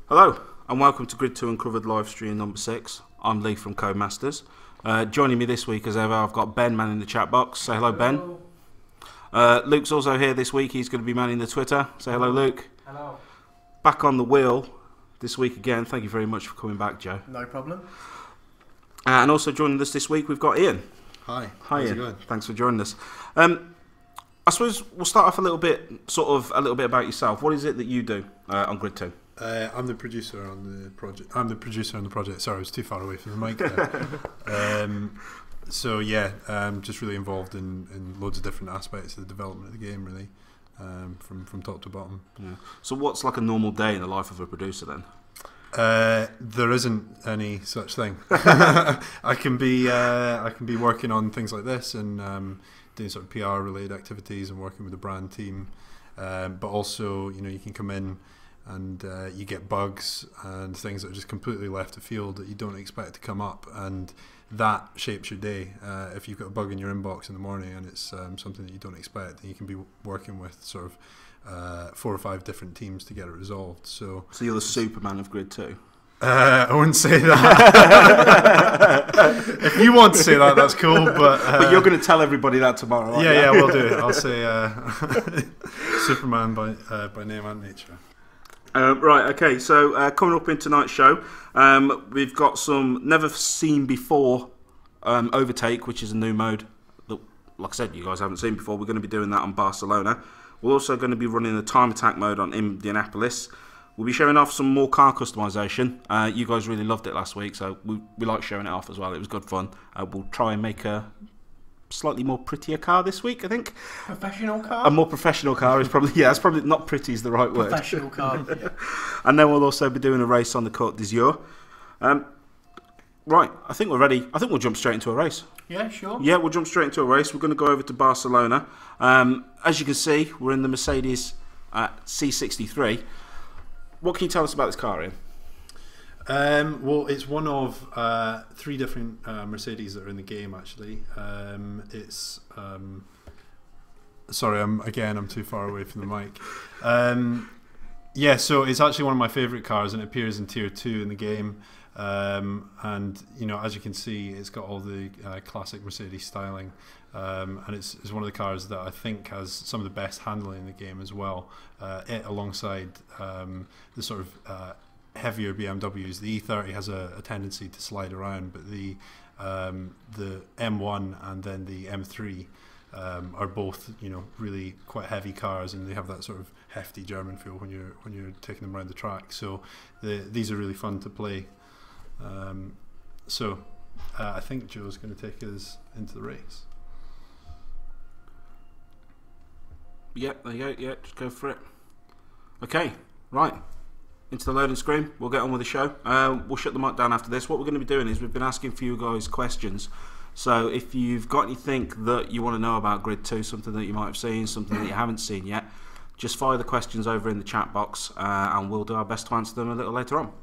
Hello, and welcome to Grid 2 Uncovered live stream number 6. I'm Lee from Codemasters. Joining me this week, as ever, I've got Ben manning the chat box. Say hello, Ben. Luke's also here this week. He's going to be manning the Twitter. Say hello, Luke. Hello. Back on the wheel this week again. Thank you very much for coming back, Joe. No problem. And also joining us this week, we've got Ian. Hi. Hi, How's Ian. it going? Thanks for joining us. I suppose we'll start off a little bit about yourself. What is it that you do on Grid 2? I'm the producer on the project. Sorry, I was too far away from the mic there. So yeah, just really involved in loads of different aspects of the development of the game, really, from top to bottom. Yeah. So what's like a normal day in the life of a producer then? There isn't any such thing. I can be working on things like this and doing sort of PR related activities and working with the brand team, but also you can come in and you get bugs and things that are just completely left of field that you don't expect to come up, and that shapes your day. If you've got a bug in your inbox in the morning and it's something that you don't expect, then you can be working with sort of 4 or 5 different teams to get it resolved. So you're the Superman of Grid 2? I wouldn't say that. If you want to say that, that's cool. But you're going to tell everybody that tomorrow, aren't you? Yeah, we'll do it. I'll say Superman by name and nature. Right, okay, so coming up in tonight's show, we've got some never seen before Overtake, which is a new mode that, like I said, you guys haven't seen before. We're going to be doing that on Barcelona. We're also going to be running the time attack mode on Indianapolis. We'll be showing off some more car customization. You guys really loved it last week, so we like showing it off as well. It was good fun. We'll try and make a slightly more prettier car this week, I think. Professional car? A more professional car is probably, it's probably not pretty is the right word. Professional car. Yeah. And then we'll also be doing a race on the Côte d'Azur. Right, I think we're ready. I think we'll jump straight into a race. Yeah, sure. Yeah, we'll jump straight into a race. We're going to go over to Barcelona. As you can see, we're in the Mercedes C63. What can you tell us about this car, Ian? Well, it's one of 3 different Mercedes that are in the game, actually. It's sorry, I'm too far away from the mic. Yeah, so it's actually one of my favourite cars, and it appears in Tier 2 in the game. And as you can see, it's got all the classic Mercedes styling, and it's one of the cars that I think has some of the best handling in the game as well. It alongside the sort of heavier BMWs. The E30 has a tendency to slide around, but the M1 and then the M3 are both really quite heavy cars, and they have that sort of hefty German feel when you're taking them around the track. So these are really fun to play. So I think Joe's going to take us into the race. Yeah, there you go. Yeah, just go for it. Okay, right. Into the loading screen. We'll get on with the show. We'll shut the mic down after this. What we're going to be doing is we've been asking for you guys questions. So if you've got anything that you want to know about Grid 2, something that you might have seen, something that you haven't seen yet, just fire the questions over in the chat box, and we'll do our best to answer them a little later on.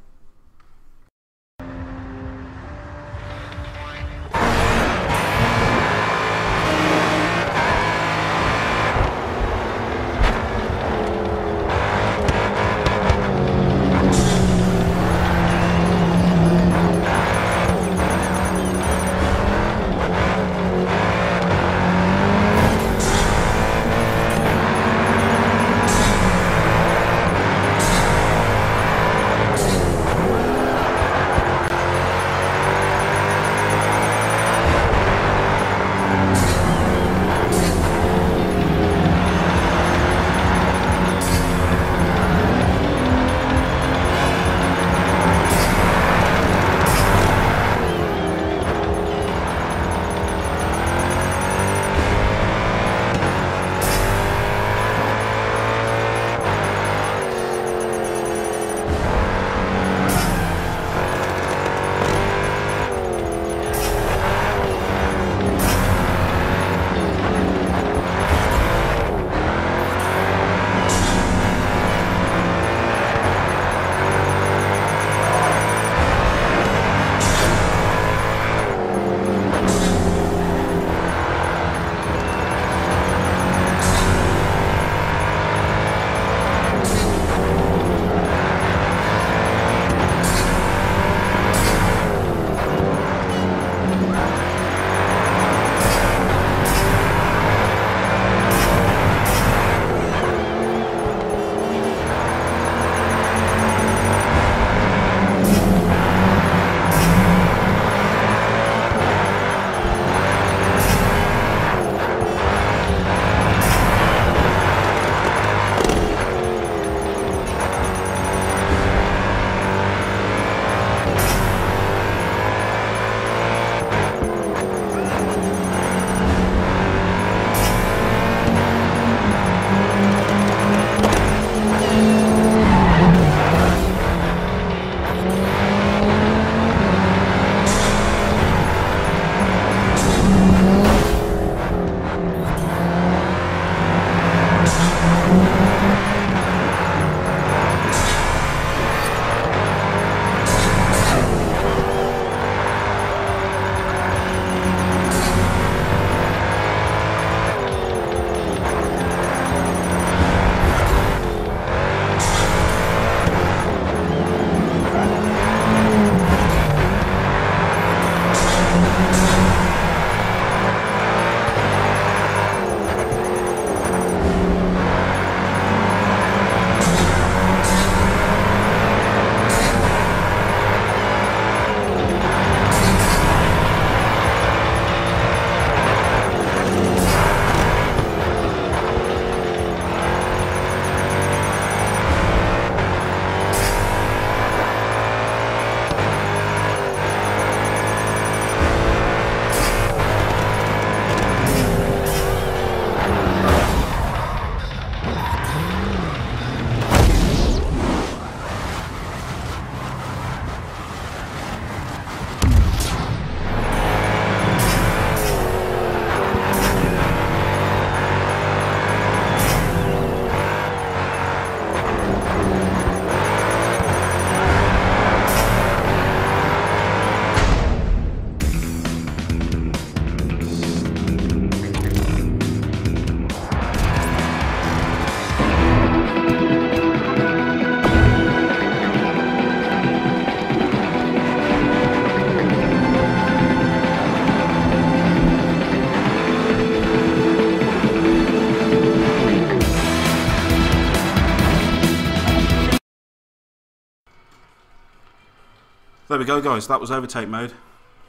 there we go, guys. That was Overtake mode.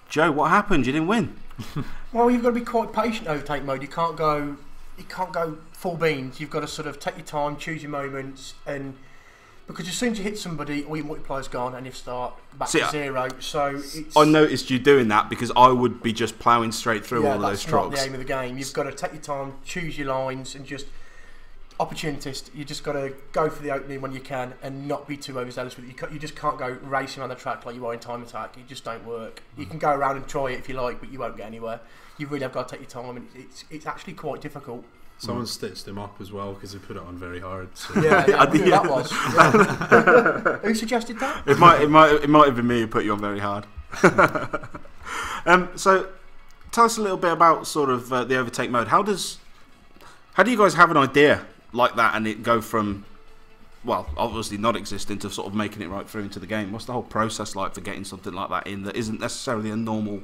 Joe, what happened? You didn't win. Well, you've got to be quite patient overtake mode. You can't go full beans. You've got to sort of take your time, choose your moments, and because as soon as you hit somebody, all your multiplayer's gone, and you start back to zero. So it's, I noticed you doing that because I would be just ploughing straight through all of those that's not trucks. the aim of the game. You've got to take your time, choose your lines, and just opportunist. You just got to go for the opening when you can, and not be too overzealous with it. You just can't go racing around the track like you are in Time Attack. It just don't work. You can go around and try it if you like, but you won't get anywhere. You really have got to take your time, and it's actually quite difficult. Someone stitched him up as well because they put it on very hard. So. Yeah, I knew who that was. Yeah. Who suggested that? It might have been me who put you on very hard. So, tell us a little bit about sort of the overtake mode. How do you guys have an idea like that and it go from, well, obviously not existing to sort of making it right through into the game? What's the whole process like for getting something like that in that isn't necessarily a normal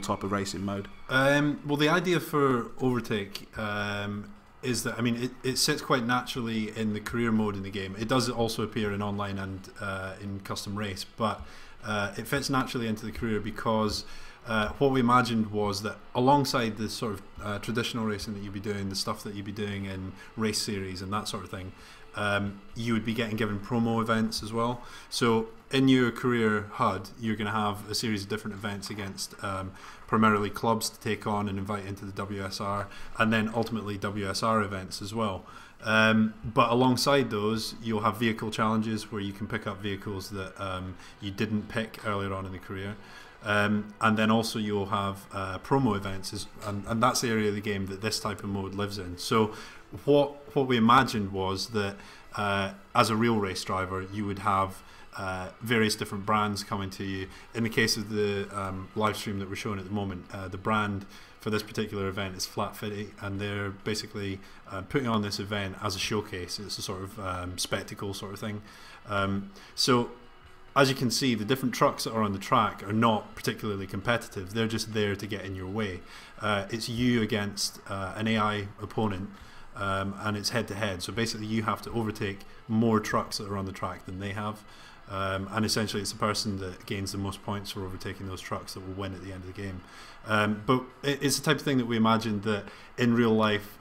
type of racing mode? Well, the idea for Overtake is that, I mean, it sits quite naturally in the career mode in the game. It does also appear in online and in custom race, but it fits naturally into the career because what we imagined was that alongside the sort of traditional racing that you'd be doing, the stuff that you'd be doing in race series and that sort of thing, you would be getting given promo events as well. So in your career HUD, you're going to have a series of different events against primarily clubs to take on and invite into the WSR, and then ultimately WSR events as well. But alongside those, you'll have vehicle challenges where you can pick up vehicles that you didn't pick earlier on in the career. And then also you'll have promo events, and that's the area of the game that this type of mode lives in. So what we imagined was that as a real race driver, you would have various different brands coming to you. In the case of the live stream that we're showing at the moment, the brand for this particular event is Flat Fitty, and they're basically putting on this event as a showcase. It's a sort of spectacle sort of thing. So as you can see, the different trucks that are on the track are not particularly competitive. They're just there to get in your way. It's you against an AI opponent, and it's head-to-head. So basically you have to overtake more trucks that are on the track than they have. And essentially it's the person that gains the most points for overtaking those trucks that will win at the end of the game. But it's the type of thing that we imagined that in real life,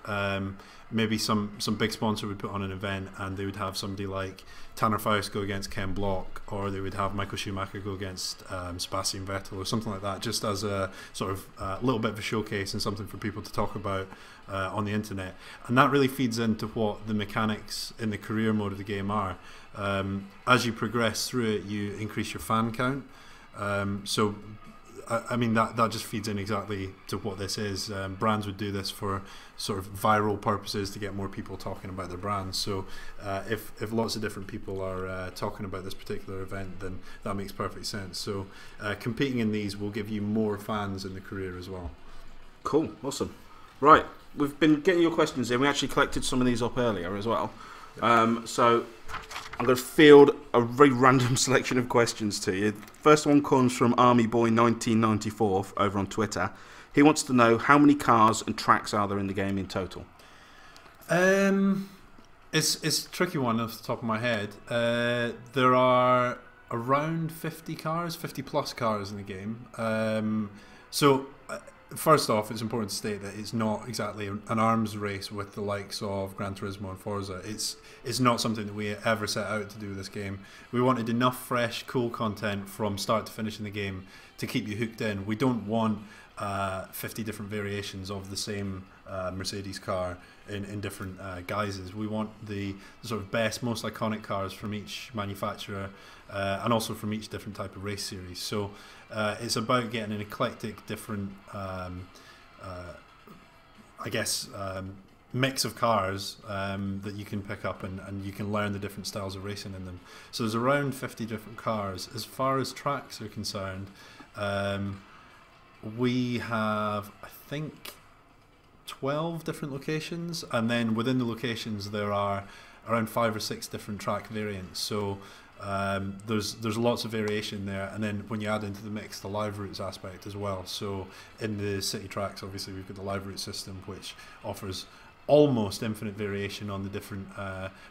maybe some big sponsor would put on an event and they would have somebody like Tanner Faust go against Ken Block, or they would have Michael Schumacher go against Sebastian Vettel or something like that, just as a sort of little bit of a showcase and something for people to talk about on the internet. And that really feeds into what the mechanics in the career mode of the game are. As you progress through it, you increase your fan count. So I mean that just feeds in exactly to what this is. Brands would do this for sort of viral purposes to get more people talking about their brands. So if lots of different people are talking about this particular event, then that makes perfect sense. So competing in these will give you more fans in the career as well. Cool, awesome. Right, we've been getting your questions in. We actually collected some of these up earlier as well. So I'm going to field a very random selection of questions to you. First one comes from ArmyBoy1994 over on Twitter. He wants to know how many cars and tracks are there in the game in total? It's a tricky one off the top of my head. There are around 50 cars, 50 plus cars in the game. So first off, it's important to state that it's not exactly an arms race with the likes of Gran Turismo and Forza. It's not something that we ever set out to do with this game. We wanted enough fresh, cool content from start to finish in the game to keep you hooked in. We don't want 50 different variations of the same Mercedes car in different guises. We want the sort of best, most iconic cars from each manufacturer and also from each different type of race series. So it's about getting an eclectic, different, I guess, mix of cars that you can pick up and you can learn the different styles of racing in them. So there's around 50 different cars. As far as tracks are concerned, we have, I think, 12 different locations, and then within the locations there are around 5 or 6 different track variants. So there's lots of variation there, and then when you add into the mix the live routes aspect as well. So in the city tracks, obviously we've got the live route system, which offers almost infinite variation on the different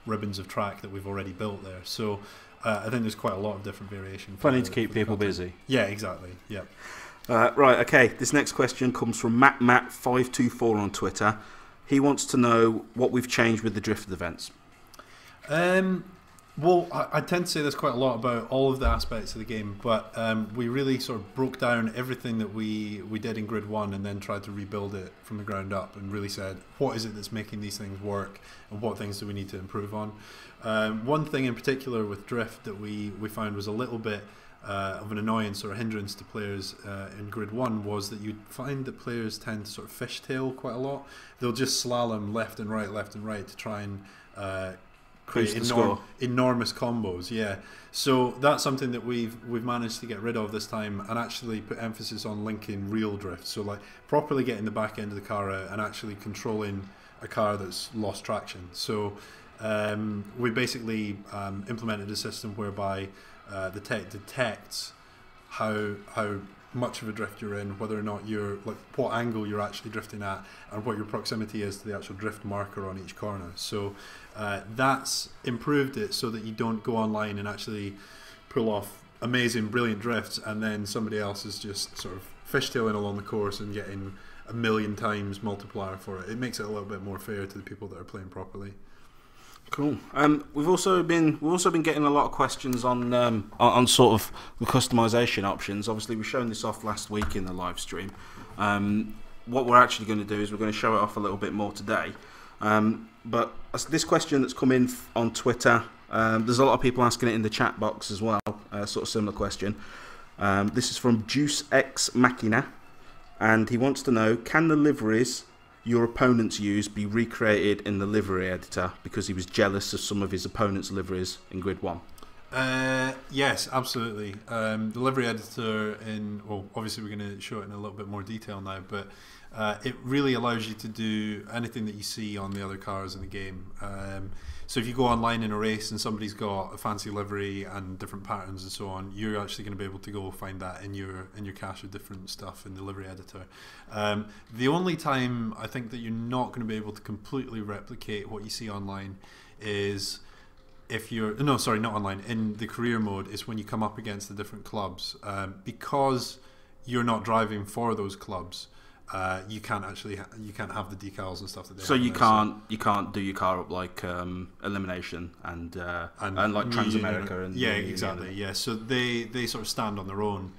ribbons of track that we've already built there. So I think there's quite a lot of different variation. Funny to keep people busy. Yeah, exactly. Yeah. Right, okay. This next question comes from MattMatt524 on Twitter. He wants to know what we've changed with the drifted events. Well, I tend to say there's quite a lot about all of the aspects of the game, but we really sort of broke down everything that we did in Grid 1 and then tried to rebuild it from the ground up and really said, what is it that's making these things work and what things do we need to improve on? One thing in particular with drift that we found was a little bit of an annoyance or a hindrance to players in Grid 1 was that you'd find that players tend to sort of fishtail quite a lot. They'll just slalom left and right to try and create enormous combos. Yeah, so that's something that we've managed to get rid of this time and actually put emphasis on linking real drift. So like properly getting the back end of the car out and actually controlling a car that's lost traction. So we basically implemented a system whereby the tech detects how much of a drift you're in, whether or not you're like what angle you're actually drifting at, and what your proximity is to the actual drift marker on each corner. So that's improved it so that you don't go online and actually pull off amazing, brilliant drifts, and then somebody else is just sort of fishtailing along the course and getting a million times multiplier for it. It makes it a little bit more fair to the people that are playing properly. Cool. We've also been getting a lot of questions on sort of the customization options. Obviously, we've shown this off last week in the live stream. What we're actually going to do is we're going to show it off a little bit more today. But this question that's come in on Twitter, there's a lot of people asking it in the chat box as well. Sort of similar question. This is from Juice X Machina, and he wants to know: can the liveries your opponents use be recreated in the livery editor, because he was jealous of some of his opponents' liveries in Grid 1? Yes, absolutely. The livery editor well, obviously we're going to show it in a little bit more detail now, but it really allows you to do anything that you see on the other cars in the game. So if you go online in a race and somebody's got a fancy livery and different patterns and so on, you're actually going to be able to go find that in your cache of different stuff in the livery editor. The only time I think that you're not going to be able to completely replicate what you see online is if you're not online, in the career mode, is when you come up against the different clubs, because you're not driving for those clubs. You can't have the decals and stuff that they so have. You can't do your car up like Elimination and like Transamerica and exactly. Yeah, so they sort of stand on their own,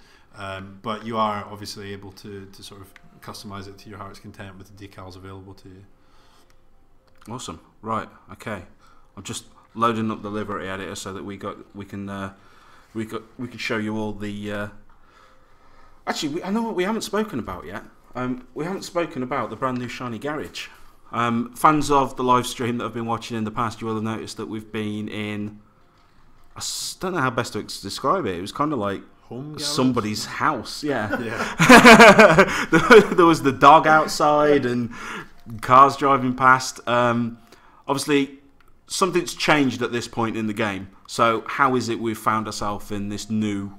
but you are obviously able to sort of customize it to your heart's content with the decals available to you. Awesome. Right. Okay. I'm just loading up the livery editor so that we can show you all the. Actually, I know what we haven't spoken about yet. We haven't spoken about the brand new shiny garage. Fans of the live stream that have been watching in the past, you will have noticed that we've been in. I don't know how best to describe it. It was kind of like somebody's house. Yeah. There was the dog outside and cars driving past. Obviously, something's changed at this point in the game. So how is it we've found ourselves in this new,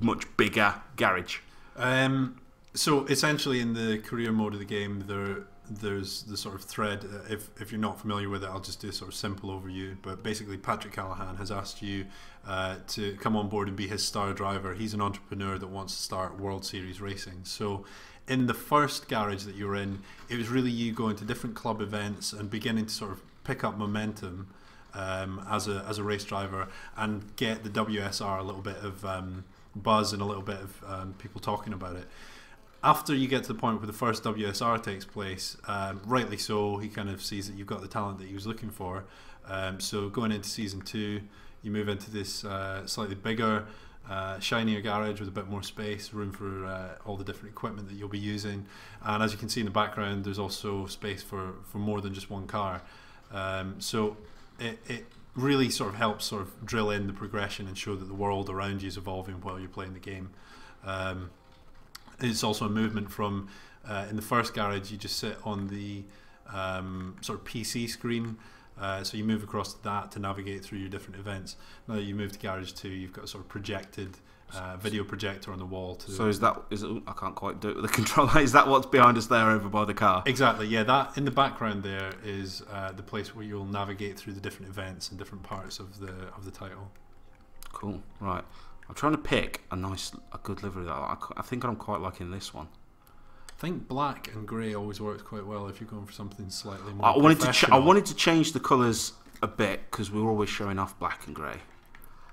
much bigger garage? So essentially, in the career mode of the game, there's the sort of thread. If you're not familiar with it, I'll just do a sort of simple overview. But basically, Patrick Callahan has asked you to come on board and be his star driver. He's an entrepreneur that wants to start World Series racing. So in the first garage that you're in, it was really you going to different club events and beginning to sort of pick up momentum as a race driver and get the WSR a little bit of buzz and a little bit of people talking about it. After you get to the point where the first WSR takes place, rightly so, he kind of sees that you've got the talent that he was looking for. So going into Season 2, you move into this slightly bigger, shinier garage with a bit more space, room for all the different equipment that you'll be using. And as you can see in the background, there's also space for more than just one car. So it really sort of helps sort of drill in the progression and show that the world around you is evolving while you're playing the game. It's also a movement from in the first garage, you just sit on the sort of PC screen, so you move across to that to navigate through your different events. Now that you move to garage 2, you've got a sort of projected video projector on the wall. So is it? I can't quite do it with the controller. Is that what's behind us there over by the car? Exactly. Yeah, that in the background there is the place where you'll navigate through the different events and different parts of the title. Cool. Right. I'm trying to pick a good livery that I think I'm quite liking this one. I think black and grey always works quite well if you're going for something slightly more I professional. wanted to change the colours a bit because we were always showing off black and grey.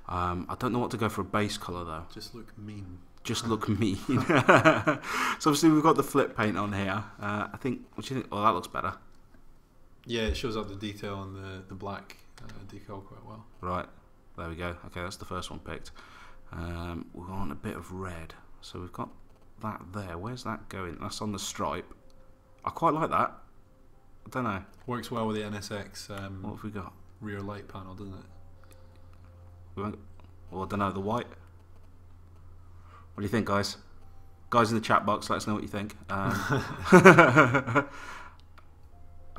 I don't know what to go for a base colour though. Just look mean. Just look mean. So obviously we've got the flip paint on here. I think. What do you think? Oh, that looks better. Yeah, it shows up the detail on the black decal quite well. Right. There we go. Okay, that's the first one picked. We want a bit of red. So we've got that there. Where's that going? That's on the stripe. I quite like that. I don't know. Works well with the NSX What have we got? rear light panel, doesn't it? Well, I don't know. The white. What do you think, guys? Guys in the chat box, let us know what you think. I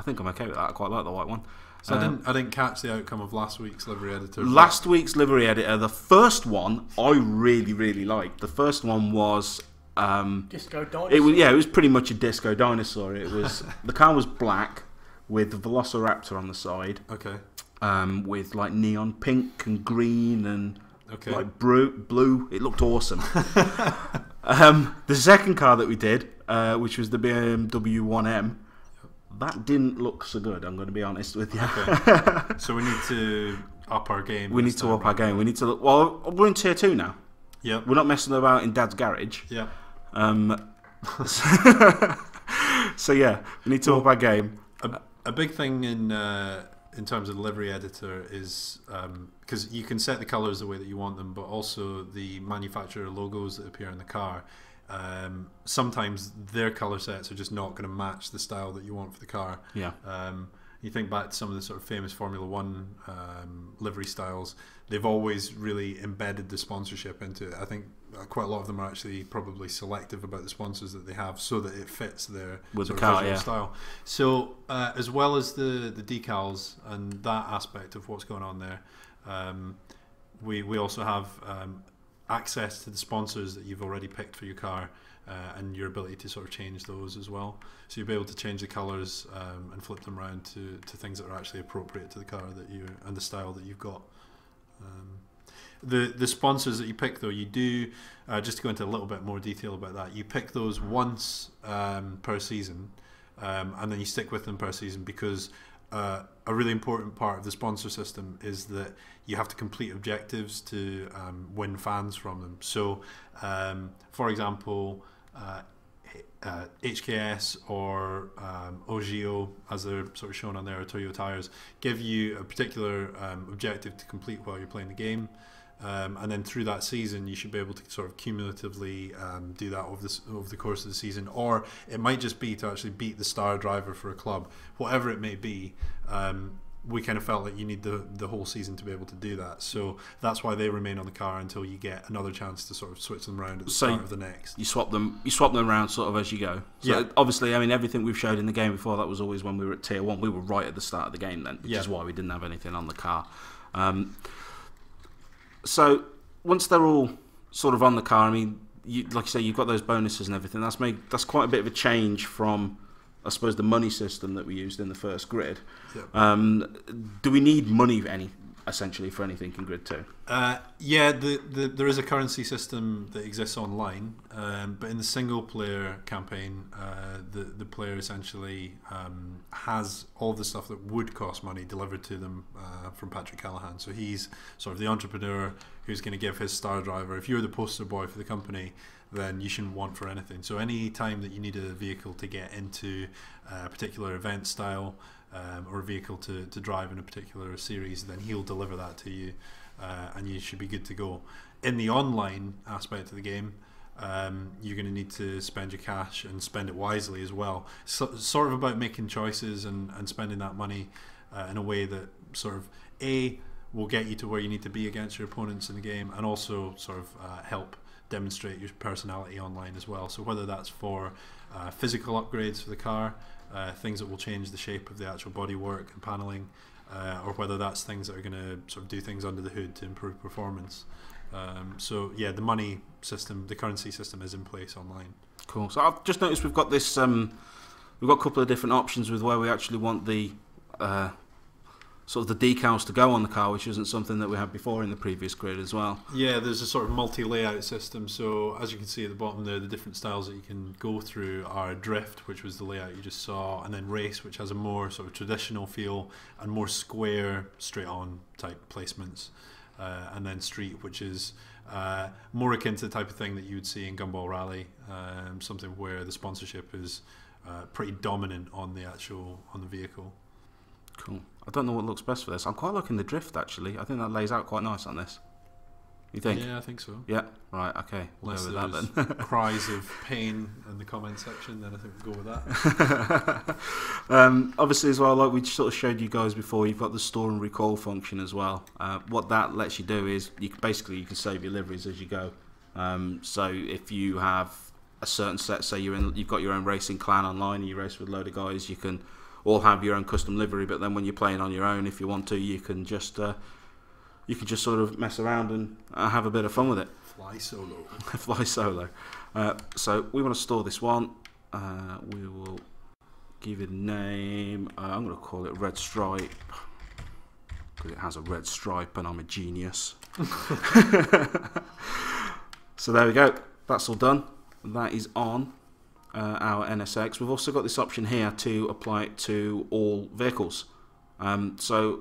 think I'm okay with that. I quite like the white one. So I didn't catch the outcome of last week's livery editor. Last week's livery editor, the first one I really liked. The first one was Disco Dinosaur. it was pretty much a Disco Dinosaur. It was the car was black with the Velociraptor on the side. Okay. With like neon pink and green and Okay. like blue. It looked awesome. The second car that we did, which was the BMW 1M, that didn't look so good. I'm going to be honest with you. Okay. So we need to up our game. We need to up our game. We need to look. Well, we're in tier 2 now. Yep. We're not messing about in Dad's garage. Yep. So yeah, we need to up our game. A big thing in terms of the livery editor is because you can set the colours the way that you want them, but also the manufacturer logos that appear in the car. Sometimes their colour sets are just not going to match the style that you want for the car. Yeah. You think back to some of the sort of famous Formula One livery styles, they've always really embedded the sponsorship into it. I think quite a lot of them are actually probably selective about the sponsors that they have so that it fits their With the sort of car, visual yeah. style. So as well as the decals and that aspect of what's going on there, we also have access to the sponsors that you've already picked for your car, and your ability to sort of change those as well. So you'll be able to change the colours and flip them around to things that are actually appropriate to the car that you and the style that you've got. The sponsors that you pick, though, you do just to go into a little bit more detail about that. You pick those once per season, and then you stick with them per season because a really important part of the sponsor system is that you have to complete objectives to win fans from them. So, for example, HKS or OGO, as they're sort of shown on there, or Toyo tires, give you a particular objective to complete while you're playing the game. And then through that season, you should be able to sort of cumulatively do that over the course of the season, or it might just be to actually beat the star driver for a club, whatever it may be. We kind of felt that you need the whole season to be able to do that, so that's why they remain on the car until you get another chance to sort of switch them around at the start of the next. You swap them around sort of as you go. So Yeah. obviously, I mean, everything we've showed in the game before, that was always when we were at tier 1. We were right at the start of the game then, which Yeah. is why we didn't have anything on the car. So once they're all sort of on the car, I mean, like you say, you've got those bonuses and everything. That's quite a bit of a change from, I suppose, the money system that we used in the first grid. Yep. Do we need money essentially for anything in Grid 2? Yeah, there is a currency system that exists online, but in the single player campaign, the player essentially has all the stuff that would cost money delivered to them from Patrick Callahan. So he's sort of the entrepreneur who's going to give his star driver. If you're the poster boy for the company, then you shouldn't want for anything. So any time that you need a vehicle to get into a particular event style, or a vehicle to drive in a particular series, then he'll deliver that to you, and you should be good to go. In the online aspect of the game, you're going to need to spend your cash and spend it wisely as well. So, sort of about making choices and spending that money in a way that sort of will get you to where you need to be against your opponents in the game, and also sort of help demonstrate your personality online as well. So whether that's for physical upgrades for the car, things that will change the shape of the actual bodywork and paneling, or whether that's things that are going to sort of do things under the hood to improve performance. So yeah, the money system, the currency system is in place online. Cool. So I've just noticed we've got this. We've got a couple of different options with where we actually want the sort of the decals to go on the car, which isn't something that we had before in the previous grid as well. Yeah, there's a sort of multi-layout system. So as you can see at the bottom there, the different styles that you can go through are drift, which was the layout you just saw, and then race, which has a more sort of traditional feel and more square, straight-on type placements, and then street, which is more akin to the type of thing that you would see in Gumball Rally, something where the sponsorship is pretty dominant on the vehicle. Cool. I don't know what looks best for this. I'm quite liking the drift, actually. I think that lays out quite nice on this. You think? Yeah, I think so. Yeah. Right. Okay. We'll Unless go with that then. cries of pain in the comment section, then I think we'll go with that. Obviously, as well, like we sort of showed you guys before, you've got the store and recall function as well. What that lets you do is you can save your liveries as you go. So if you have a certain set, say you've got your own racing clan online, and you race with a load of guys, you can all have your own custom livery. But then when you're playing on your own, if you want to, you can just sort of mess around and have a bit of fun with it. Fly solo. Fly solo. So we want to store this one. We will give it a name. I'm going to call it Red Stripe because it has a red stripe and I'm a genius. So there we go. That's all done. That is on our NSX. We've also got this option here to apply it to all vehicles. So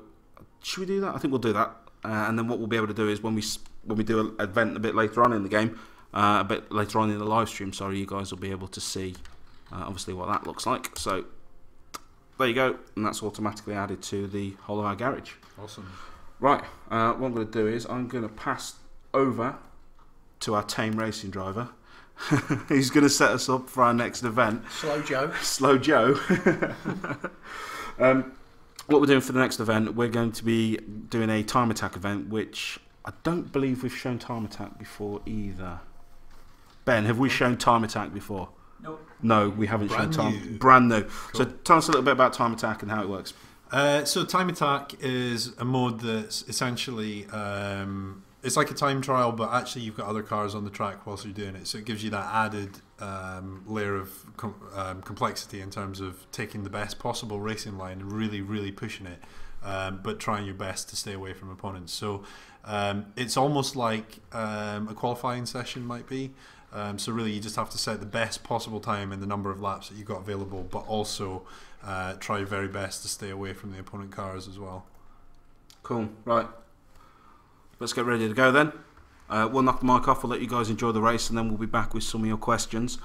should we do that? I think we'll do that. And then what we'll be able to do is when we do an event a bit later on in the game, a bit later on in the live stream, sorry, you guys will be able to see obviously what that looks like. So there you go, and that's automatically added to the whole of our garage. Awesome. Right, what I'm going to do is I'm going to pass over to our tame racing driver. He's going to set us up for our next event. Slow Joe. Slow Joe. What we're doing for the next event, we're going to be doing a time attack event, which I don't believe we've shown time attack before either. Ben, have we shown time attack before? Nope. No, we haven't shown time. New. Brand new. Cool. So tell us a little bit about time attack and how it works. So time attack is a mode that's essentially it's like a time trial, but actually you've got other cars on the track whilst you're doing it. So it gives you that added layer of complexity in terms of taking the best possible racing line and really, really pushing it, but trying your best to stay away from opponents. So it's almost like a qualifying session might be. So really you just have to set the best possible time in the number of laps that you've got available, but also try your very best to stay away from the opponent cars as well. Cool. Right. Let's get ready to go then. We'll knock the mic off. We'll let you guys enjoy the race, and then we'll be back with some of your questions.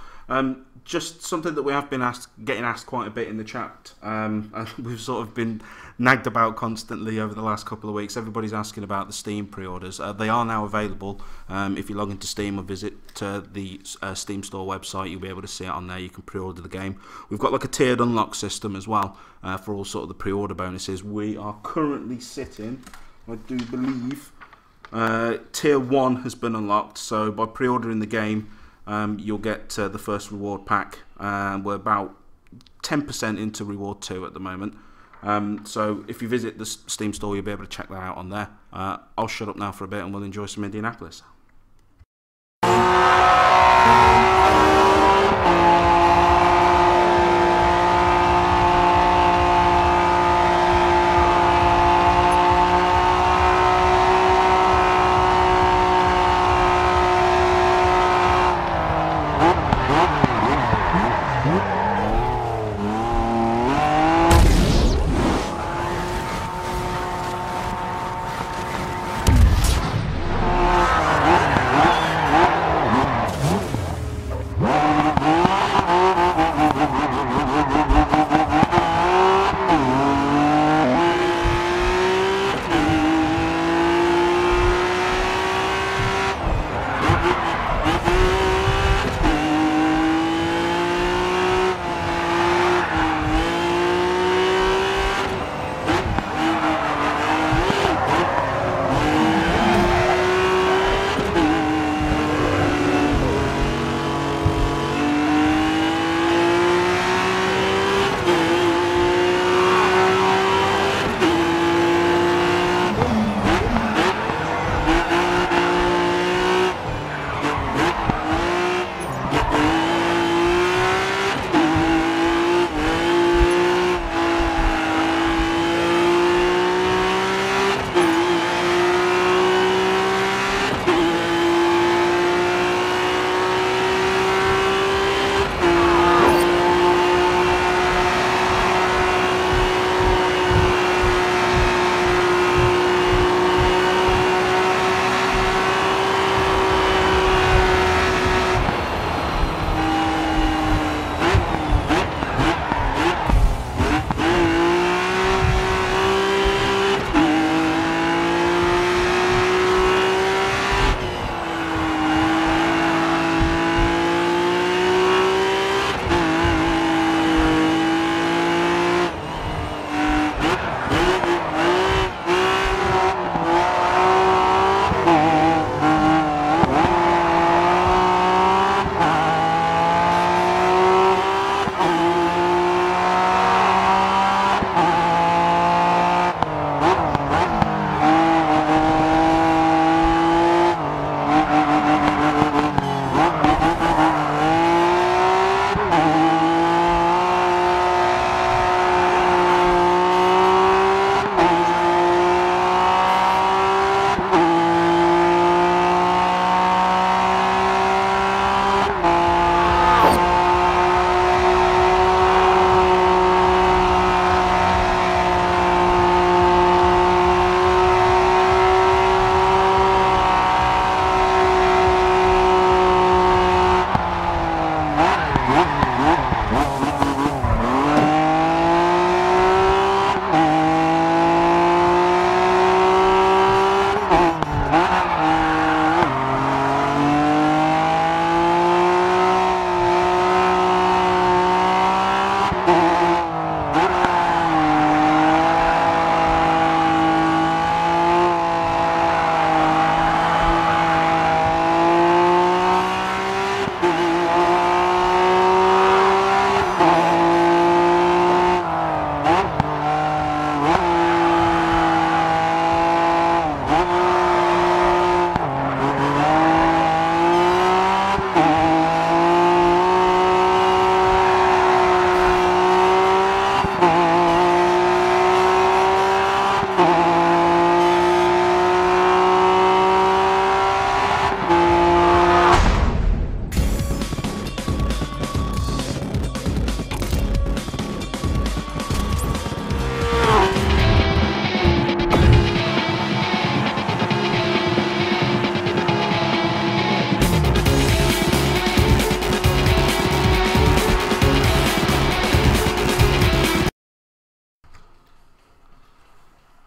Just something that we have been getting asked quite a bit in the chat. And we've sort of been nagged about constantly over the last couple of weeks. Everybody's asking about the Steam pre-orders. They are now available. If you log into Steam or visit the Steam Store website, you'll be able to see it on there. You can pre-order the game. We've got like a tiered unlock system as well for all sort of the pre-order bonuses. We are currently sitting, I do believe, Tier 1 has been unlocked, so by pre-ordering the game you'll get the first reward pack. We're about 10% into reward 2 at the moment, so if you visit the Steam store you'll be able to check that out on there. I'll shut up now for a bit and we'll enjoy some Indianapolis.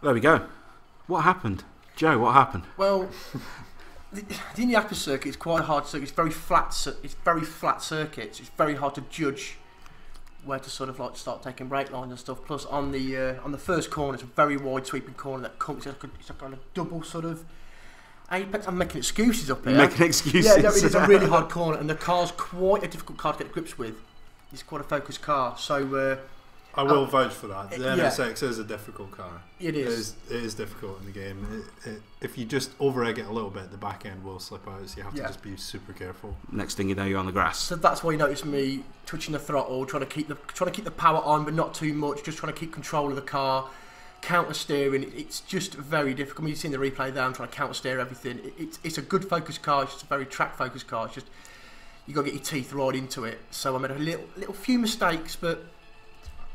There we go. What happened? Joe, what happened? Well, the Indianapolis circuit is quite a hard circuit. It's very flat. It's very flat circuits. It's very hard to judge where to sort of like start taking brake lines and stuff. Plus, on the first corner, it's a very wide sweeping corner that comes. It's like a double sort of apex. I'm making excuses up here. You're making excuses. Yeah, no, it is a really hard corner, and the car's quite a difficult car to get grips with. It's quite a focused car, so. I will vouch for that. The yeah. NSX is a difficult car. It is. It is difficult in the game. If you just over-egg it a little bit, the back end will slip out, so you have to just be super careful. Next thing you know, you're on the grass. So that's why you notice me twitching the throttle, trying to keep the power on, but not too much. Just trying to keep control of the car, counter steering. It's just very difficult. I mean, you've seen the replay there. I'm trying to counter steer everything. It's a good focused car. It's just a very track focused car. It's just you got to get your teeth right into it. So I made a little few mistakes, but.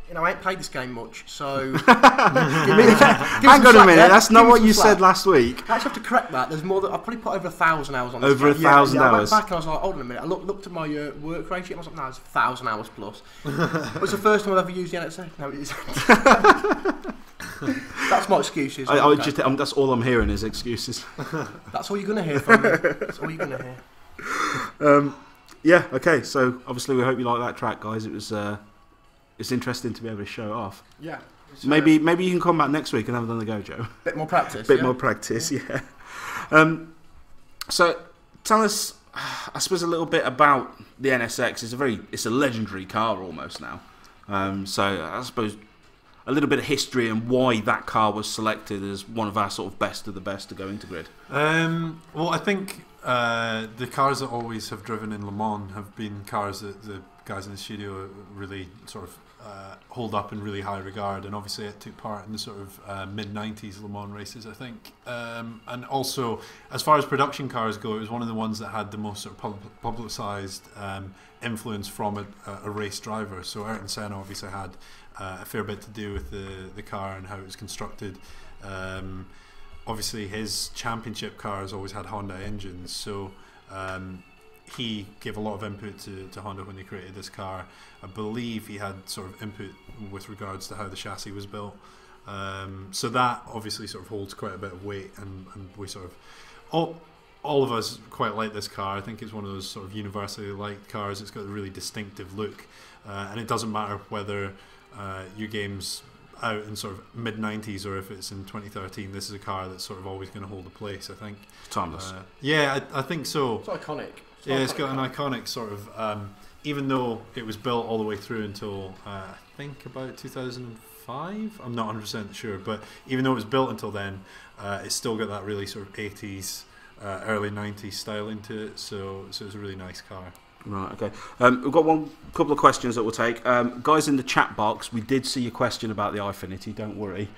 You know, I ain't played this game much, so... Hang on a minute, that's not what you said last week. I actually have to correct that. There's more than... I've probably put over 1,000 hours on this Over game. 1,000 hours? I hours? went back and I was like, hold on a minute. I looked at my work ratio and I was like, no, it's 1,000 hours plus. It was the first time I've ever used the NSA. No, it isn't. That's my excuses. That's all I'm hearing is excuses. That's all you're going to hear from me. That's all you're going to hear. Yeah, okay, so obviously we hope you like that track, guys. It was... It's interesting to be able to show it off. Yeah. Maybe you can come back next week and have another go, Joe. Bit more practice. More practice, yeah. So tell us, I suppose, a little bit about the NSX. It's a legendary car almost now. So I suppose a little bit of history and why that car was selected as one of our sort of best of the best to go into grid. Well, I think the cars that always have driven in Le Mans have been cars that the guys in the studio really sort of hold up in really high regard, and obviously it took part in the sort of mid-90s Le Mans races, I think. And also, as far as production cars go, it was one of the ones that had the most sort of publicised influence from a race driver. So Ayrton Senna obviously had a fair bit to do with the car and how it was constructed. Obviously his championship cars always had Honda engines, so he gave a lot of input to Honda when they created this car. I believe he had sort of input with regards to how the chassis was built. So that obviously sort of holds quite a bit of weight, and we sort of all of us quite like this car. I think it's one of those sort of universally liked cars. It's got a really distinctive look, and it doesn't matter whether your game's out in sort of mid-90s or if it's in 2013. This is a car that's sort of always going to hold a place, I think. Timeless. Yeah, I think so. It's iconic. It's got an iconic sort of, even though it was built all the way through until I think about 2005, I'm not 100% sure, but even though it was built until then, it's still got that really sort of 80s, early 90s styling to it, so it's a really nice car. Right, okay. We've got couple of questions that we'll take. Guys in the chat box, we did see your question about the iFinity, don't worry.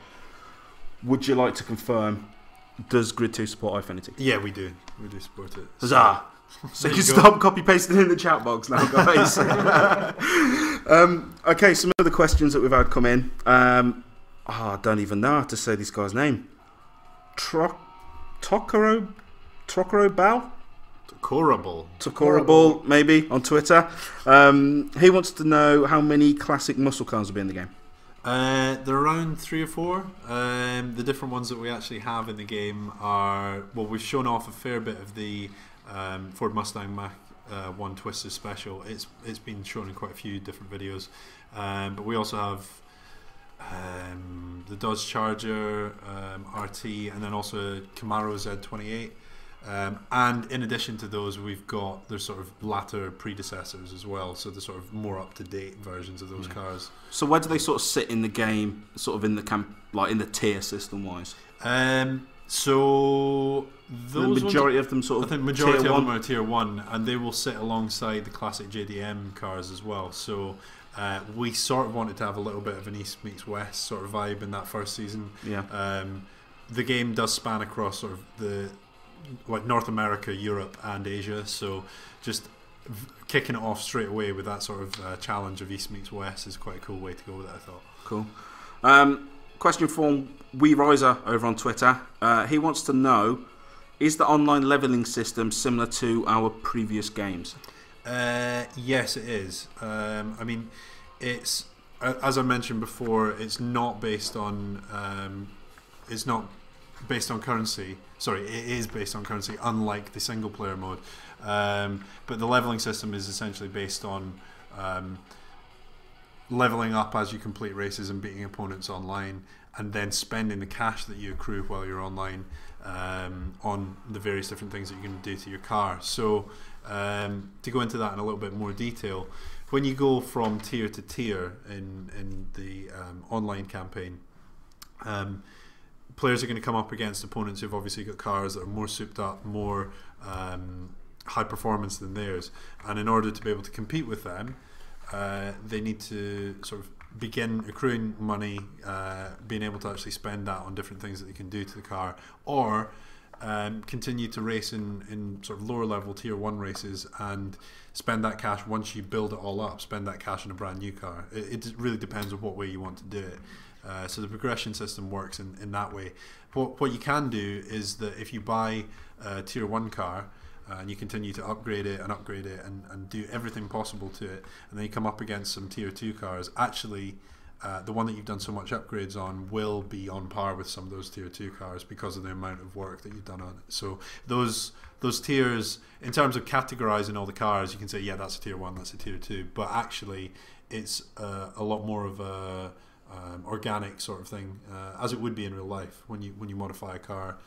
Would you like to confirm, does Grid 2 support iFinity? Yeah, we do. We do support it. Huzzah! So you can stop copy pasting in the chat box now, guys. Okay, some of the questions that we've had come in. I don't even know how to say this guy's name. Tokorobal? Tokorobal, maybe, on Twitter. He wants to know how many classic muscle cars will be in the game. There are around 3 or 4. The different ones that we actually have in the game are, well, we've shown off a fair bit of the Ford Mustang Mach 1 Twister Special. It's been shown in quite a few different videos, but we also have the Dodge Charger RT, and then also a Camaro Z28. And in addition to those, we've got their sort of latter predecessors as well, so the sort of more up-to-date versions of those cars. So where do they sort of sit in the game, sort of in the camp, like in the tier system-wise? So those the majority of them sort of, I think majority tier of them one? are tier 1, and they will sit alongside the classic JDM cars as well. So we sort of wanted to have a little bit of an East meets West sort of vibe in that first season. Yeah. The game does span across sort of the North America, Europe, and Asia. So just kicking it off straight away with that sort of challenge of East meets West is quite a cool way to go with it, I thought. Cool. Question from WeRiser over on Twitter. He wants to know, is the online leveling system similar to our previous games? Yes, it is. I mean, it's, as I mentioned before, it's not based on it's not based on currency. Sorry, it is based on currency, unlike the single player mode. But the leveling system is essentially based on leveling up as you complete races and beating opponents online, and then spending the cash that you accrue while you're online on the various different things that you're going to do to your car. So to go into that in a little bit more detail, when you go from tier to tier in the online campaign, players are going to come up against opponents who've obviously got cars that are more souped up, more high performance than theirs, and in order to be able to compete with them, they need to sort of begin accruing money, being able to actually spend that on different things that they can do to the car, or continue to race in sort of lower level tier 1 races and spend that cash once you build it all up, spend that cash on a brand new car. It really depends on what way you want to do it. So the progression system works in that way. What you can do is that if you buy a tier 1 car and you continue to upgrade it and do everything possible to it, and then you come up against some tier 2 cars, actually the one that you've done so much upgrades on will be on par with some of those tier 2 cars because of the amount of work that you've done on it. So those tiers, in terms of categorizing all the cars, you can say, yeah, that's a tier 1, that's a tier 2, but actually it's a lot more of a organic sort of thing, as it would be in real life. When you modify a car,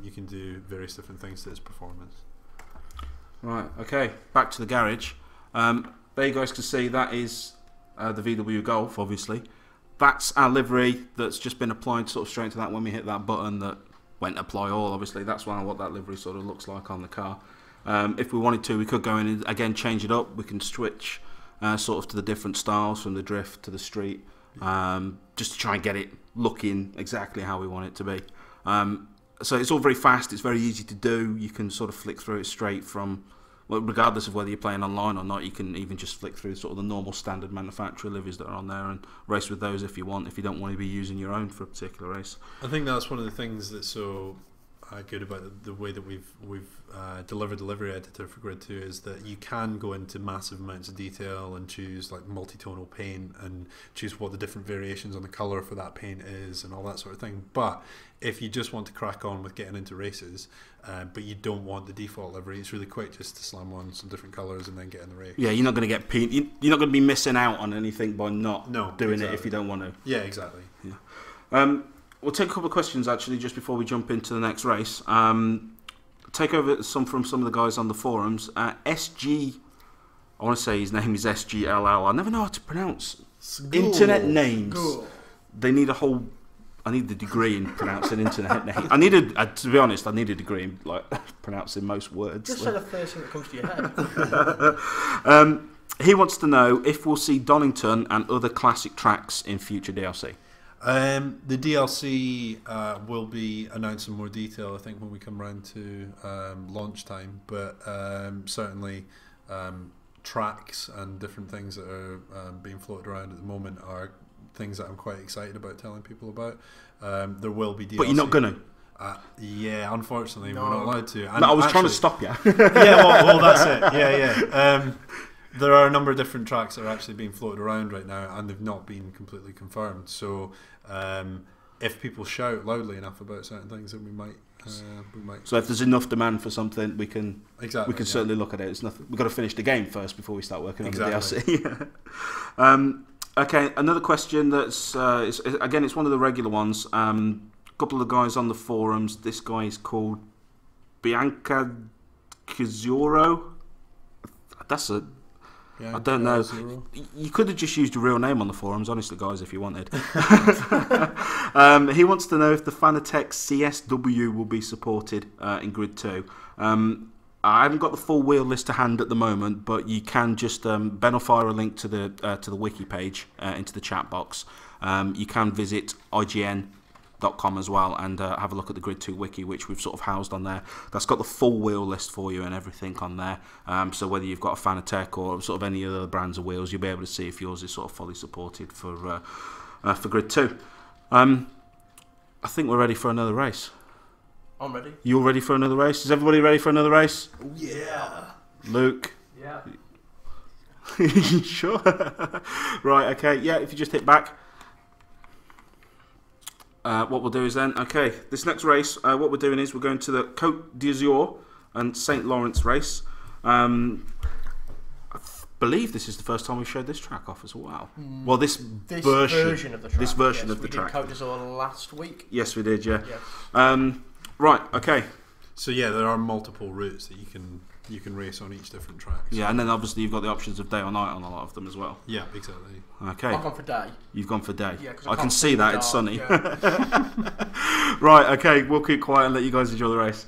you can do various different things to its performance. Right, okay, back to the garage. There you guys can see that is the VW Golf, obviously. That's our livery that's just been applied sort of straight to that when we hit that button that went apply all, obviously. That's what that livery sort of looks like on the car. If we wanted to, we could go in and again change it up. We can switch sort of to the different styles from the drift to the street, just to try and get it looking exactly how we want it to be. So it's all very fast, it's very easy to do. You can sort of flick through it straight from, well, regardless of whether you're playing online or not, you can even just flick through sort of the normal standard manufacturer liveries that are on there and race with those if you want, if you don't want to be using your own for a particular race. I think that's one of the things that's so good about the way that we've delivered the livery editor for Grid 2 is that you can go into massive amounts of detail and choose like multi-tonal paint and choose what the different variations on the colour for that paint is and all that sort of thing. But if you just want to crack on with getting into races, but you don't want the default livery, it's really quick just to slam on some different colours and then get in the race. Yeah, you're not going to get paint. You're not going to be missing out on anything by not doing exactly. it if you don't want to. Yeah, exactly. Yeah. We'll take a couple of questions actually just before we jump into the next race. Take over some from some of the guys on the forums. SG, I want to say his name is SGLL. I never know how to pronounce internet names. They need a whole. I need a degree in pronouncing internet names. I needed, to be honest, I need a degree in like pronouncing most words. Just say the first thing that comes to your head. He wants to know if we'll see Donington and other classic tracks in future DLC. The DLC will be announced in more detail, I think, when we come around to launch time. But certainly, tracks and different things that are being floated around at the moment are things that I'm quite excited about telling people about. There will be DLC. But you're not going to? Yeah, unfortunately, we're not allowed to. And no, I was trying to stop you. Yeah, well, that's it. Yeah. There are a number of different tracks that are actually being floated around right now, and they've not been completely confirmed. So, if people shout loudly enough about certain things, then we might. So, if there's enough demand for something, we can certainly look at it. It's nothing. We've got to finish the game first before we start working on the DLC. Okay, another question that's again, it's one of the regular ones. A couple of the guys on the forums. This guy is called Bianca Kizoro. That's a. I don't know. You could have just used your real name on the forums, honestly, guys, if you wanted. He wants to know if the Fanatec CSW will be supported in Grid 2. I haven't got the full wheel list to hand at the moment, but you can just Ben will fire a link to the wiki page into the chat box. You can visit IGN.com as well and have a look at the Grid 2 wiki, which we've sort of housed on there. That's got the full wheel list for you and everything on there. So whether you've got a Fanatec or sort of any other brands of wheels, you'll be able to see if yours is sort of fully supported for Grid 2. I think we're ready for another race. I'm ready. You're ready for another race? Is everybody ready for another race? Oh, yeah. Luke? Yeah. Sure? Right, okay. Yeah, if you just hit back. what we'll do is then, okay, this next race, what we're doing is we're going to the Côte d'Azur and St. Lawrence race. I believe this is the first time we've showed this track off as well. Well, this version of the track. This version of the track. We did Côte d'Azur last week. Yes, we did, yeah. Yes. Right, okay. So yeah, there are multiple routes that you can race on each different track. Yeah, and then obviously you've got the options of day or night on a lot of them as well. Yeah, exactly. Okay. I've gone for day. You've gone for day. Yeah, 'cause I can see that, it's sunny. Yeah. Right, okay, we'll keep quiet and let you guys enjoy the race.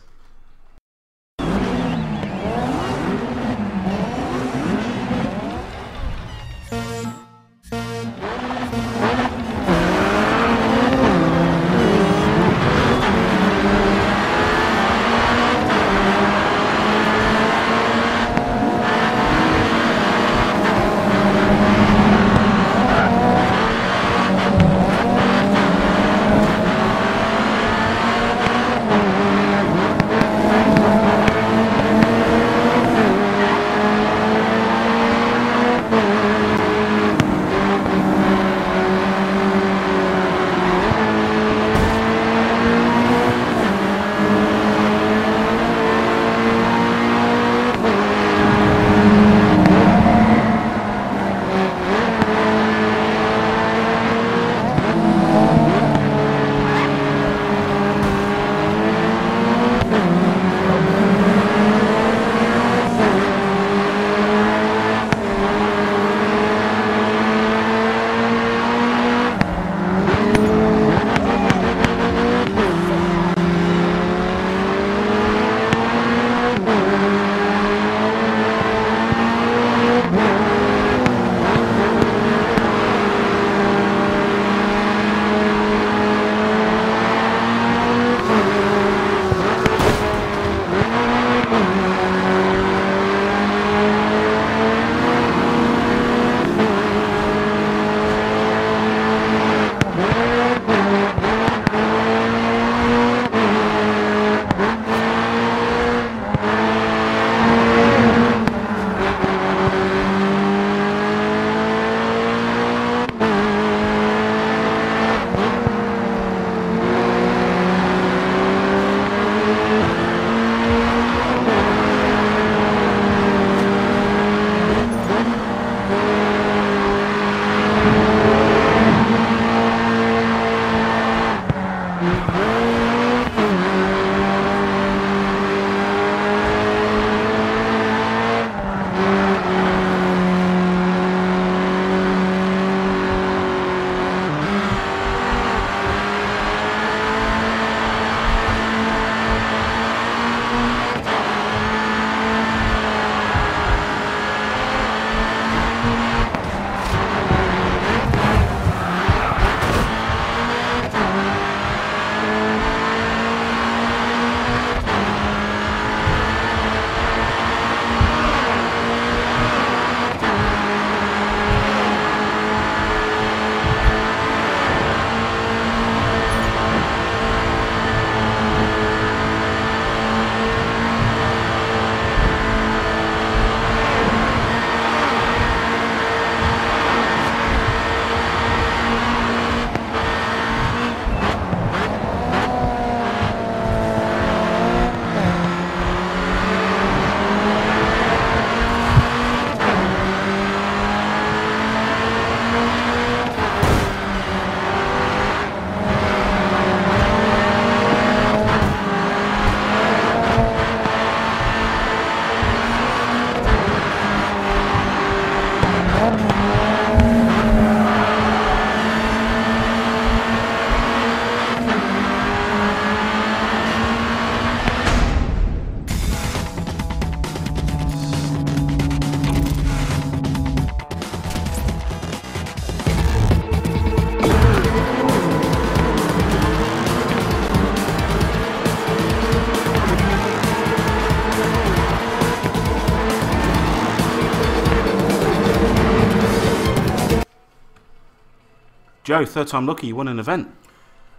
Joe, third time lucky, you won an event.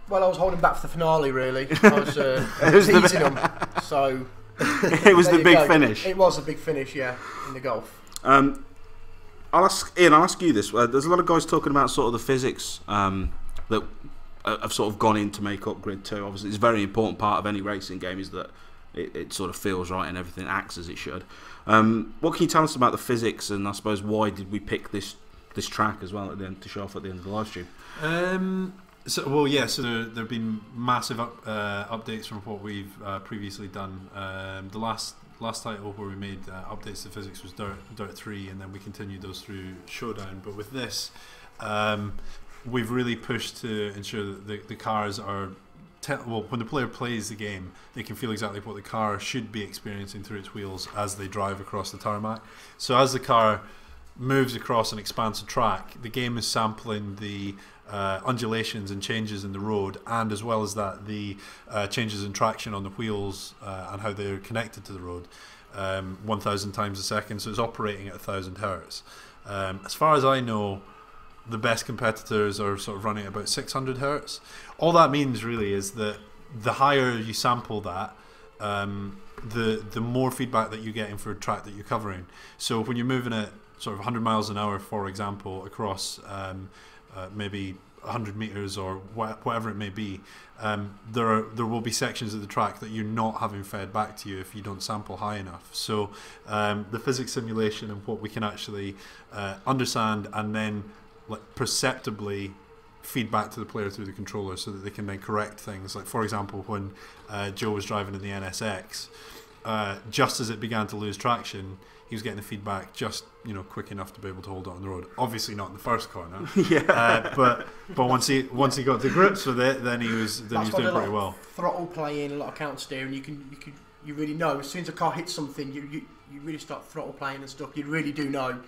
Well, I was holding back for the finale, really. I was teasing them. So it was the big finish. It was a big finish, yeah, in the golf. I'll ask Ian. I'll ask you this. There's a lot of guys talking about sort of the physics that have sort of gone in to make up Grid 2. Obviously, it's a very important part of any racing game is that it sort of feels right and everything acts as it should. What can you tell us about the physics, and I suppose why did we pick this track as well at the end to show off at the end of the live stream? So there have been massive updates from what we've previously done. The last title where we made updates to physics was Dirt 3, and then we continued those through Showdown. But with this, we've really pushed to ensure that the cars are when the player plays the game, they can feel exactly what the car should be experiencing through its wheels as they drive across the tarmac. So as the car moves across an expansive track, the game is sampling the undulations and changes in the road, and as well as that, the changes in traction on the wheels and how they're connected to the road, 1,000 times a second. So it's operating at 1,000 hertz. As far as I know, the best competitors are sort of running at about 600 hertz. All that means really is that the higher you sample that, the more feedback that you're getting for a track that you're covering. So when you're moving at sort of 100 miles an hour, for example, across maybe 100 meters or whatever it may be, there will be sections of the track that you're not having fed back to you if you don't sample high enough. So the physics simulation and what we can actually understand and then perceptibly feedback to the player through the controller so that they can then correct things. Like, for example, when Joe was driving in the NSX, just as it began to lose traction, he was getting the feedback just quick enough to be able to hold it on the road. Obviously not in the first corner, but once he got to grips with it, then he was doing pretty well. Throttle playing, a lot of counter steering. You really know as soon as a car hits something, you really start throttle playing and stuff. You really do know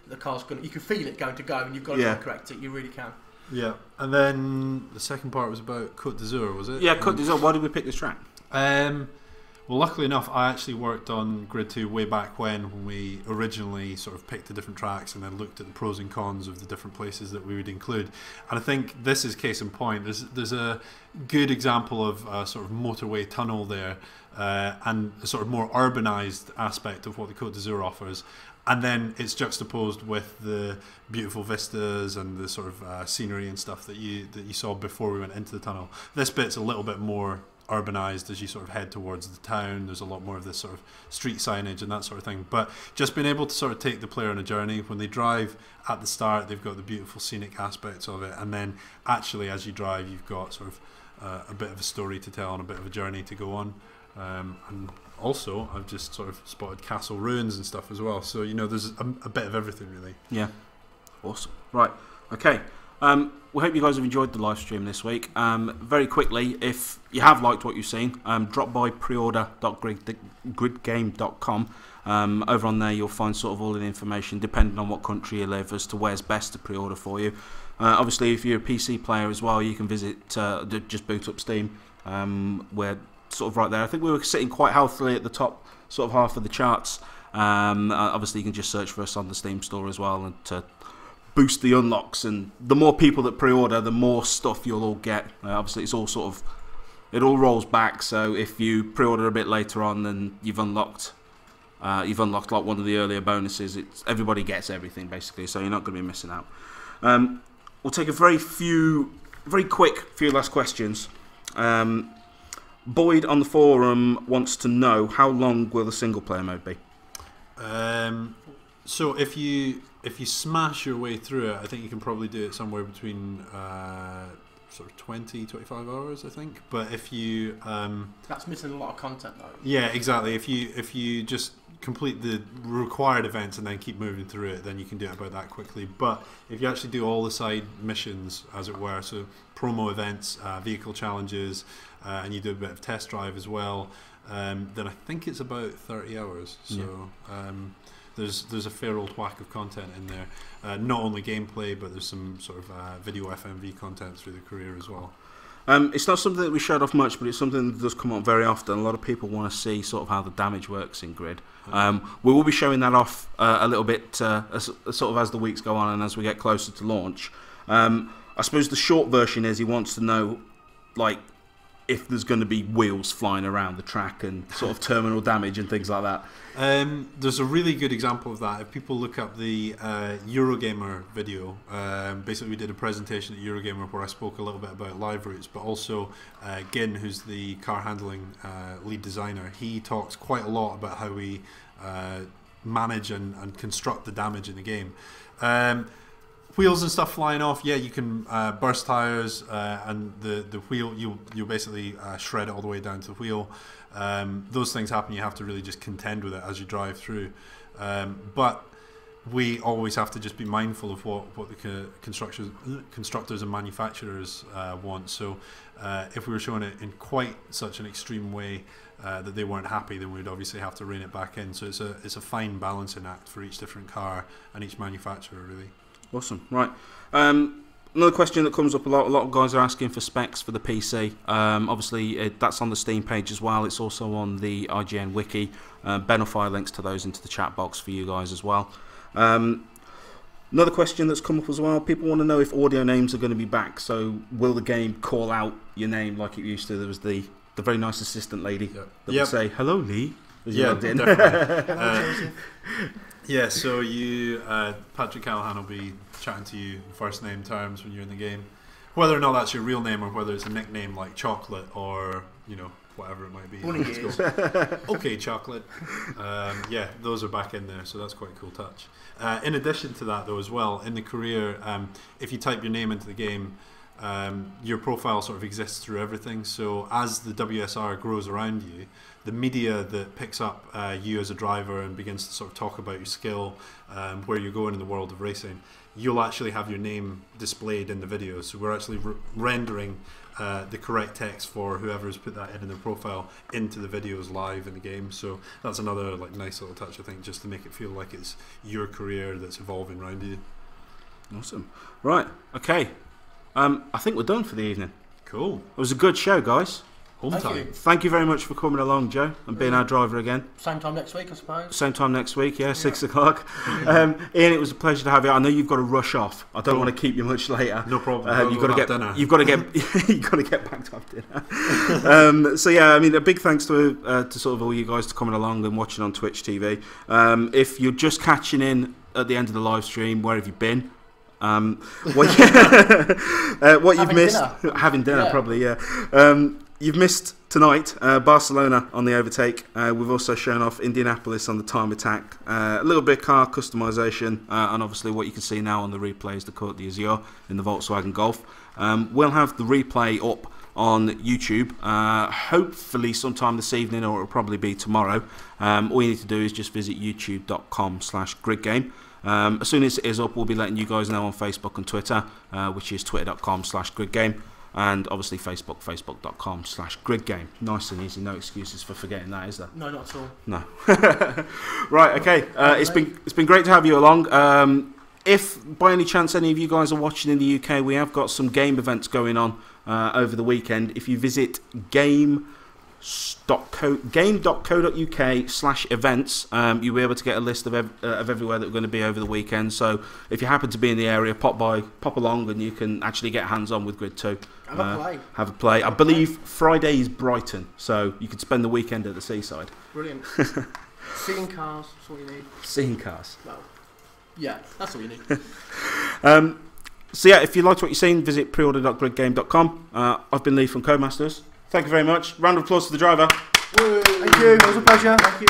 the car's going. You can feel it going to go, and you've got to correct it. You really can. Yeah, and then the second part was about Côte d'Azur, was it? Yeah, Côte d'Azur. Why did we pick this track? Well, luckily enough, I actually worked on Grid 2 way back when we originally sort of picked the different tracks and then looked at the pros and cons of the different places that we would include. And I think this is case in point. There's a good example of a sort of motorway tunnel there, and a sort of more urbanised aspect of what the Côte d'Azur offers. And then it's juxtaposed with the beautiful vistas and the sort of scenery and stuff that you saw before we went into the tunnel. This bit's a little bit more urbanized as you sort of head towards the town. There's a lot more of this sort of street signage and that sort of thing. But just being able to sort of take the player on a journey. When they drive at the start, they've got the beautiful scenic aspects of it, and then actually as you drive, you've got sort of a bit of a story to tell and a bit of a journey to go on. And also, I've just sort of spotted castle ruins and stuff as well. So there's a bit of everything really. Yeah, awesome. Right, okay. We hope you guys have enjoyed the live stream this week. Very quickly, if you have liked what you've seen, drop by preorder.gridgame.com. Over on there, you'll find sort of all of the information, depending on what country you live, as to where's best to pre-order for you. Obviously, if you're a PC player as well, you can visit, just boot up Steam. We're sort of right there. I think we were sitting quite healthily at the top, sort of half of the charts. Obviously, you can just search for us on the Steam store as well, and to boost the unlocks, and the more people that pre-order, the more stuff you'll all get. Obviously, it's all sort of, it all rolls back. So if you pre-order a bit later on, then you've unlocked like one of the earlier bonuses. It's everybody gets everything basically, so you're not going to be missing out. We'll take a very quick few last questions. Boyd on the forum wants to know, how long will the single player mode be? So if you smash your way through it, I think you can probably do it somewhere between sort of 20-25 hours, I think. But if you that's missing a lot of content though. Yeah, exactly. If you just complete the required events and then keep moving through it, then you can do it about that quickly. But if you actually do all the side missions, as it were, so promo events, vehicle challenges, and you do a bit of test drive as well, then I think it's about 30 hours. So there's a fair old whack of content in there. Not only gameplay, but there's some sort of video FMV content through the career as well. It's not something that we showed off much, but it's something that does come up very often. A lot of people want to see sort of how the damage works in Grid. We will be showing that off a little bit sort of as the weeks go on and as we get closer to launch. I suppose the short version is he wants to know, like, if there's going to be wheels flying around the track and sort of terminal damage and things like that. There's a really good example of that. If people look up the Eurogamer video, basically we did a presentation at Eurogamer where I spoke a little bit about live routes, but also Gin, who's the car handling lead designer, he talks quite a lot about how we manage and construct the damage in the game. Wheels and stuff flying off, yeah, you can burst tires and the wheel, you'll basically shred it all the way down to the wheel. Those things happen, you have to really just contend with it as you drive through. But we always have to just be mindful of what the constructors and manufacturers want. So if we were showing it in quite such an extreme way that they weren't happy, then we'd obviously have to rein it back in. So it's a fine balancing act for each different car and each manufacturer, really. Awesome. Right. Another question that comes up a lot of guys are asking for specs for the PC. Obviously, that's on the Steam page as well. It's also on the IGN wiki. Ben will fire links to those into the chat box for you guys as well. Another question that's come up as well. People want to know if audio names are going to be back. So will the game call out your name like it used to? There was the very nice assistant lady that would say, "Hello, Lee." Yeah, definitely. Yeah, so you, Patrick Callahan will be chatting to you in first name terms when you're in the game. Whether or not that's your real name or whether it's a nickname like Chocolate or, whatever it might be. Okay, Chocolate. Yeah, those are back in there, so that's quite a cool touch. In addition to that, though, as well, in the career, if you type your name into the game, your profile sort of exists through everything. So as the WSR grows around you, the media that picks up you as a driver and begins to sort of talk about your skill, where you're going in the world of racing, you'll actually have your name displayed in the video. So we're actually rendering the correct text for whoever's put that in their profile into the videos live in the game. So that's another nice little touch, I think, just to make it feel like it's your career that's evolving around you. Awesome. Right. Okay. I think we're done for the evening. Cool. It was a good show, guys. Home time. Thank you very much for coming along, Joe, and being our driver again. Same time next week, I suppose. Same time next week, yeah, 6 o'clock. Ian, it was a pleasure to have you. I know you've got to rush off. I don't want to keep you much later. No problem. You've got to get dinner. You've got to get back to have dinner. So yeah, I mean, a big thanks to sort of all you guys for coming along and watching on Twitch TV. If you're just catching in at the end of the live stream, where have you been? What you've missed? Having dinner, probably, yeah. You've missed tonight Barcelona on the Overtake. We've also shown off Indianapolis on the Time Attack. A little bit of car customization, and obviously what you can see now on the replay is the Côte d'Azur in the Volkswagen Golf. We'll have the replay up on YouTube, hopefully sometime this evening, or it'll probably be tomorrow. All you need to do is just visit youtube.com/gridgame. As soon as it is up, we'll be letting you guys know on Facebook and Twitter, which is twitter.com/gridgame. And obviously facebook.com/gridgame. Nice and easy, no excuses for forgetting that, is there? No, not at all. No. Right, okay. It's been great to have you along. If by any chance any of you guys are watching in the UK, we have got some game events going on over the weekend. If you visit game.co.uk/events, you'll be able to get a list of everywhere that we're going to be over the weekend. So if you happen to be in the area, pop along, and you can actually get hands on with Grid 2. Have a play. I believe Friday is Brighton, so you could spend the weekend at the seaside. Brilliant. Seeing cars, that's all you need. Seeing cars. Well, yeah, that's all you need. So yeah, if you liked what you've seen, visit preorder.gridgame.com. I've been Lee from Codemasters. Thank you very much. Round of applause to the driver. Woo. Thank you. It was a pleasure. Thank you.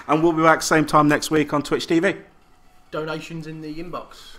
And we'll be back same time next week on Twitch TV. Donations in the inbox.